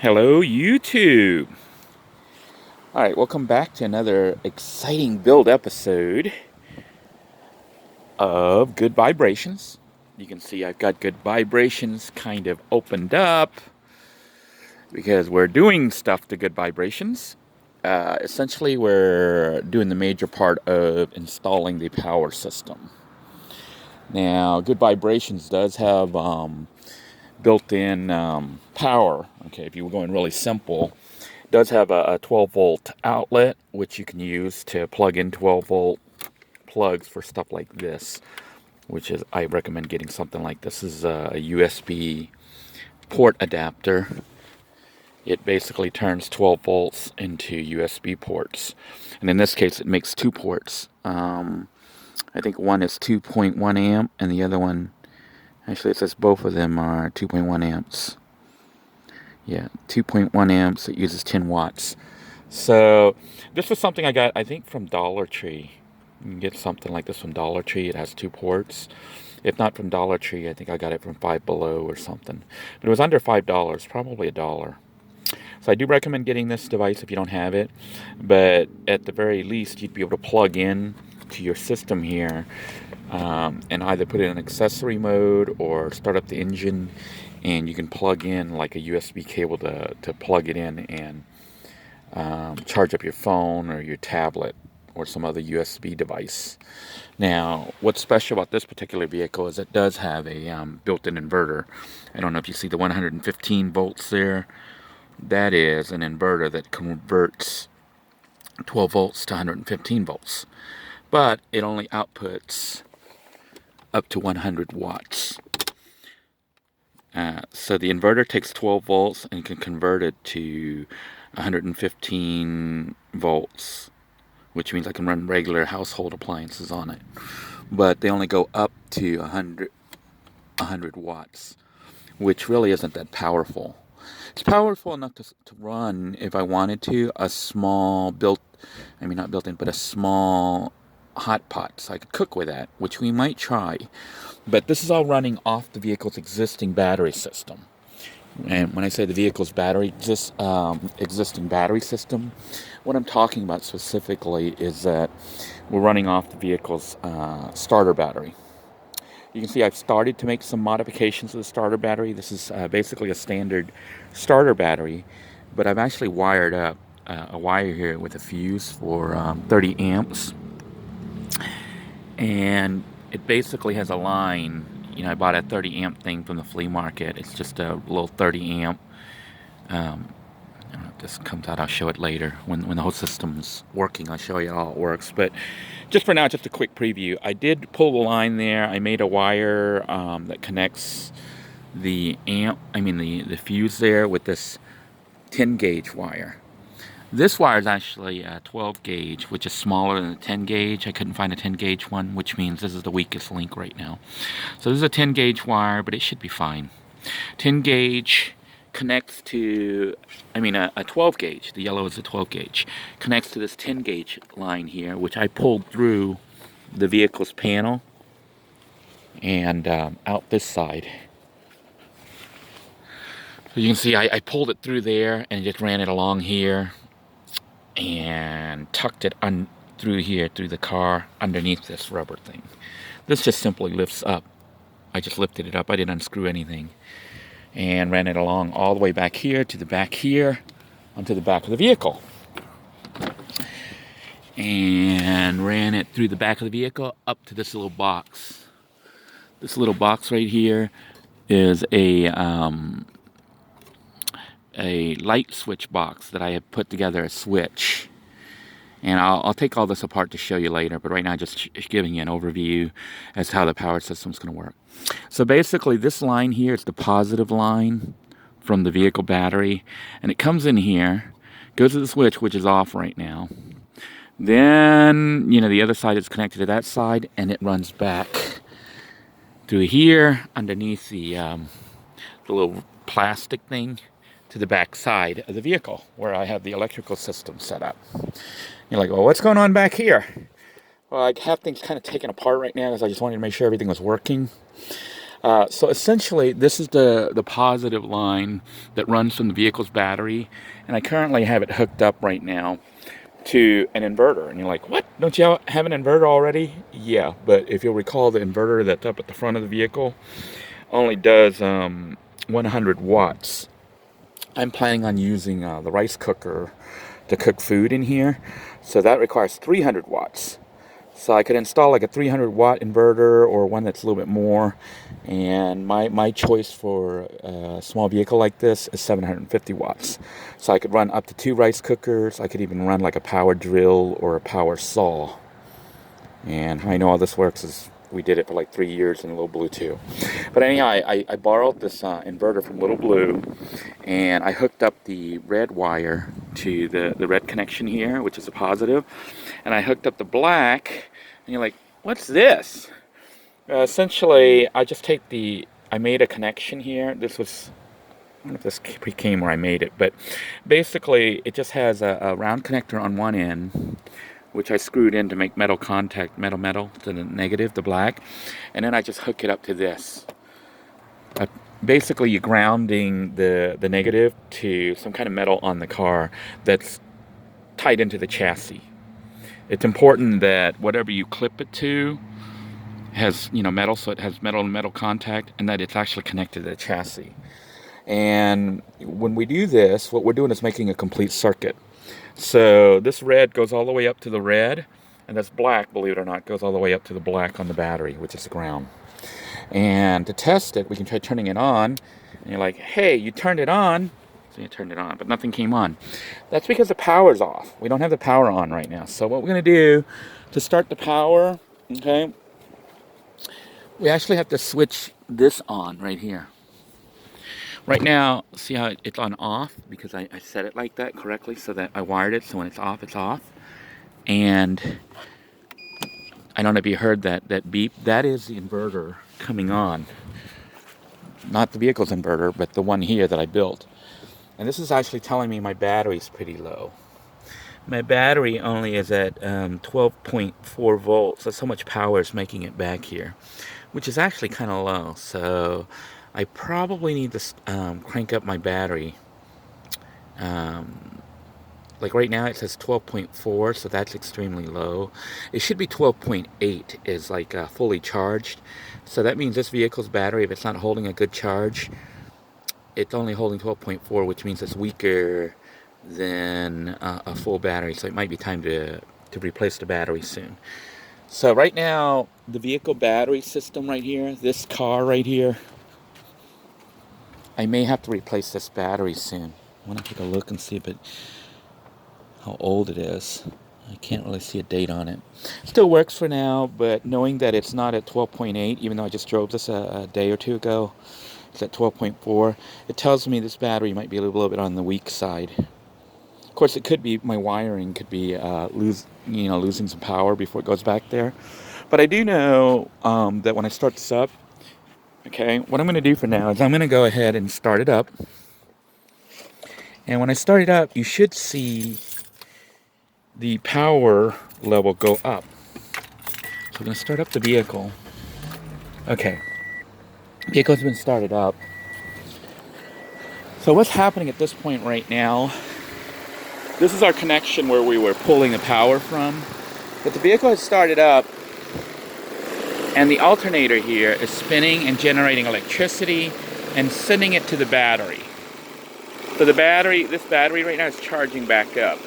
Hello, YouTube. All right, welcome back to another exciting build episode of Good Vibrations. You can see I've got Good Vibrations kind of opened up because we're doing stuff to Good Vibrations. Essentially, we're doing the major part of installing the power system. Now, Good Vibrations does have built-in power. Okay, if you were going really simple, it does have a 12 volt outlet, which you can use to plug in 12 volt plugs for stuff like this, which is, I recommend getting something like this. This is a USB port adapter. It basically turns 12 volts into USB ports, and in this case it makes two ports. I think one is 2.1 amp and the other one, actually it says both of them are 2.1 amps. Yeah, 2.1 amps. It uses 10 watts. So this was something I got, I think, from Dollar Tree. You can get something like this from Dollar Tree. It has two ports. If not from Dollar Tree, I think I got it from Five Below or something. But it was under $5, probably $1. So I do recommend getting this device if you don't have it. But at the very least, you'd be able to plug in to your system here and either put it in accessory mode or start up the engine, and you can plug in like a USB cable to plug it in and charge up your phone or your tablet or some other USB device. Now, what's special about this particular vehicle is it does have a built-in inverter. I don't know if you see the 115 volts there. That is an inverter that converts 12 volts to 115 volts. But it only outputs up to 100 watts. So the inverter takes 12 volts and can convert it to 115 volts, which means I can run regular household appliances on it. But they only go up to 100 watts, which really isn't that powerful. It's powerful enough to run, if I wanted to, a small not built in, but a small hot pot, so I could cook with that, which we might try. But this is all running off the vehicle's existing battery system. And when I say the vehicle's existing battery system, what I'm talking about specifically is that we're running off the vehicle's starter battery. You can see I've started to make some modifications to the starter battery. This is basically a standard starter battery, but I've actually wired up a wire here with a fuse for 30 amps. And it basically has a line. I bought a 30 amp thing from the flea market. It's just a little 30 amp. I don't know if this comes out, I'll show it later. When the whole system's working, I'll show you how it works. But just for now, just a quick preview. I did pull the line there. I made a wire that connects the fuse there with this 10 gauge wire. This wire is actually a 12 gauge, which is smaller than the 10 gauge. I couldn't find a 10 gauge one, which means this is the weakest link right now. So this is a 10 gauge wire, but it should be fine. 10 gauge connects to, a 12 gauge. The yellow is a 12 gauge. Connects to this 10 gauge line here, which I pulled through the vehicle's panel and out this side. So you can see I pulled it through there and just ran it along here and tucked it through here, through the car, underneath this rubber thing. This just simply lifts up. I just lifted it up. I didn't unscrew anything. And ran it along all the way back here to the back here, onto the back of the vehicle. And ran it through the back of the vehicle up to this little box. This little box right here is a light switch box that I have put together a switch. And I'll take all this apart to show you later, but right now just giving you an overview as to how the power system's going to work. So basically this line here is the positive line from the vehicle battery, and it comes in here, goes to the switch, which is off right now. Then, the other side is connected to that side, and it runs back through here underneath the little plastic thing to the back side of the vehicle where I have the electrical system set up. You're like, well, what's going on back here? Well, I have things kind of taken apart right now because I just wanted to make sure everything was working. So essentially, this is the positive line that runs from the vehicle's battery, and I currently have it hooked up right now to an inverter. And you're like, what? Don't you have an inverter already? Yeah, but if you'll recall, the inverter that's up at the front of the vehicle only does 100 watts. I'm planning on using the rice cooker to cook food in here, so that requires 300 watts. So I could install like a 300 watt inverter or one that's a little bit more. And my choice for a small vehicle like this is 750 watts. So I could run up to 2 rice cookers. I could even run like a power drill or a power saw. And how I know all this works is we did it for like 3 years in Little Blue too. But anyhow, I borrowed this inverter from Little Blue, and I hooked up the red wire to the red connection here, which is a positive, and I hooked up the black, and you're like, what's this? Essentially, I made a connection here. This was, I don't know if this came where I made it, but basically it just has a round connector on one end, which I screwed in to make metal contact, metal to the negative, the black, and then I just hook it up to this. Basically, you're grounding the negative to some kind of metal on the car that's tied into the chassis. It's important that whatever you clip it to has, metal, so it has metal to metal contact, and that it's actually connected to the chassis. And when we do this, what we're doing is making a complete circuit. So this red goes all the way up to the red, and this black, believe it or not, goes all the way up to the black on the battery, which is the ground. And to test it, we can try turning it on, and you're like, hey, you turned it on. So you turned it on, but nothing came on. That's because the power's off. We don't have the power on right now. So what we're going to do to start the power, okay, we actually have to switch this on right here. Right now, see how it's on off? Because I set it like that correctly so that I wired it, so when it's off, it's off. And I don't know if you heard that beep. That is the inverter coming on. Not the vehicle's inverter, but the one here that I built. And this is actually telling me my battery's pretty low. My battery only is at 12.4 volts. That's how much power is making it back here, which is actually kind of low. So I probably need to crank up my battery. Like right now it says 12.4, so that's extremely low. It should be 12.8 is like fully charged. So that means this vehicle's battery, if it's not holding a good charge, it's only holding 12.4, which means it's weaker than a full battery. So it might be time to replace the battery soon. So right now, the vehicle battery system right here, this car right here, I may have to replace this battery soon. I want to take a look and see how old it is. I can't really see a date on it. Still works for now, but knowing that it's not at 12.8, even though I just drove this a day or two ago, it's at 12.4, it tells me this battery might be a little bit on the weak side. Of course, it could be my wiring could be losing some power before it goes back there. But I do know that when I start this up, okay, what I'm going to do for now is I'm going to go ahead and start it up. And when I start it up, you should see the power level go up. So I'm going to start up the vehicle. Okay, vehicle's been started up. So what's happening at this point right now, this is our connection where we were pulling the power from. But the vehicle has started up, and the alternator here is spinning and generating electricity and sending it to the battery. So this battery right now is charging back up.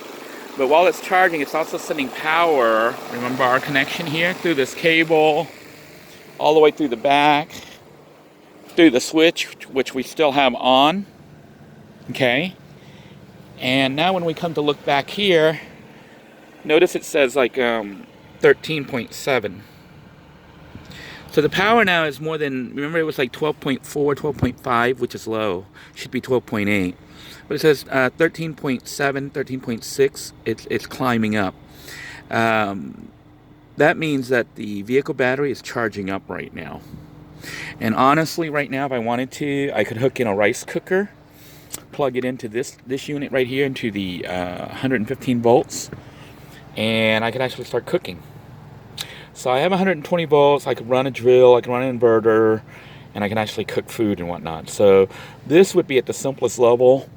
But while it's charging, it's also sending power, remember our connection here, through this cable, all the way through the back, through the switch, which we still have on, okay? And now when we come to look back here, notice it says like 13.7. So the power now is more than, remember it was like 12.4, 12.5, which is low. Should be 12.8. But it says 13.7, 13.6. It's climbing up. That means that the vehicle battery is charging up right now. And honestly, right now, if I wanted to, I could hook in a rice cooker, plug it into this unit right here, into the 115 volts, and I could actually start cooking. So I have 120 volts, I could run a drill, I could run an inverter, and I can actually cook food and whatnot. So this would be at the simplest level.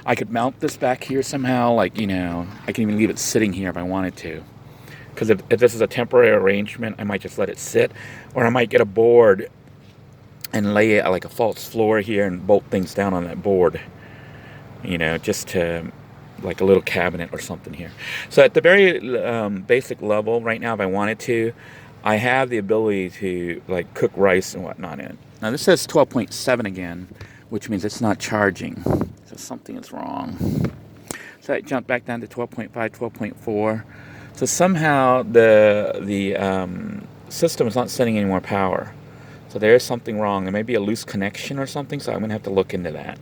I could mount this back here somehow, like, you know, I can even leave it sitting here if I wanted to. Because if this is a temporary arrangement, I might just let it sit, or I might get a board and lay it like a false floor here and bolt things down on that board, you know, just to like a little cabinet or something here. So at the very basic level right now, if I wanted to, I have the ability to like cook rice and whatnot in it. Now this says 12.7 again, which means it's not charging. So something is wrong. So I jumped back down to 12.5, 12.4. So somehow the system is not sending any more power. So there is something wrong. There may be a loose connection or something, so I'm going to have to look into that.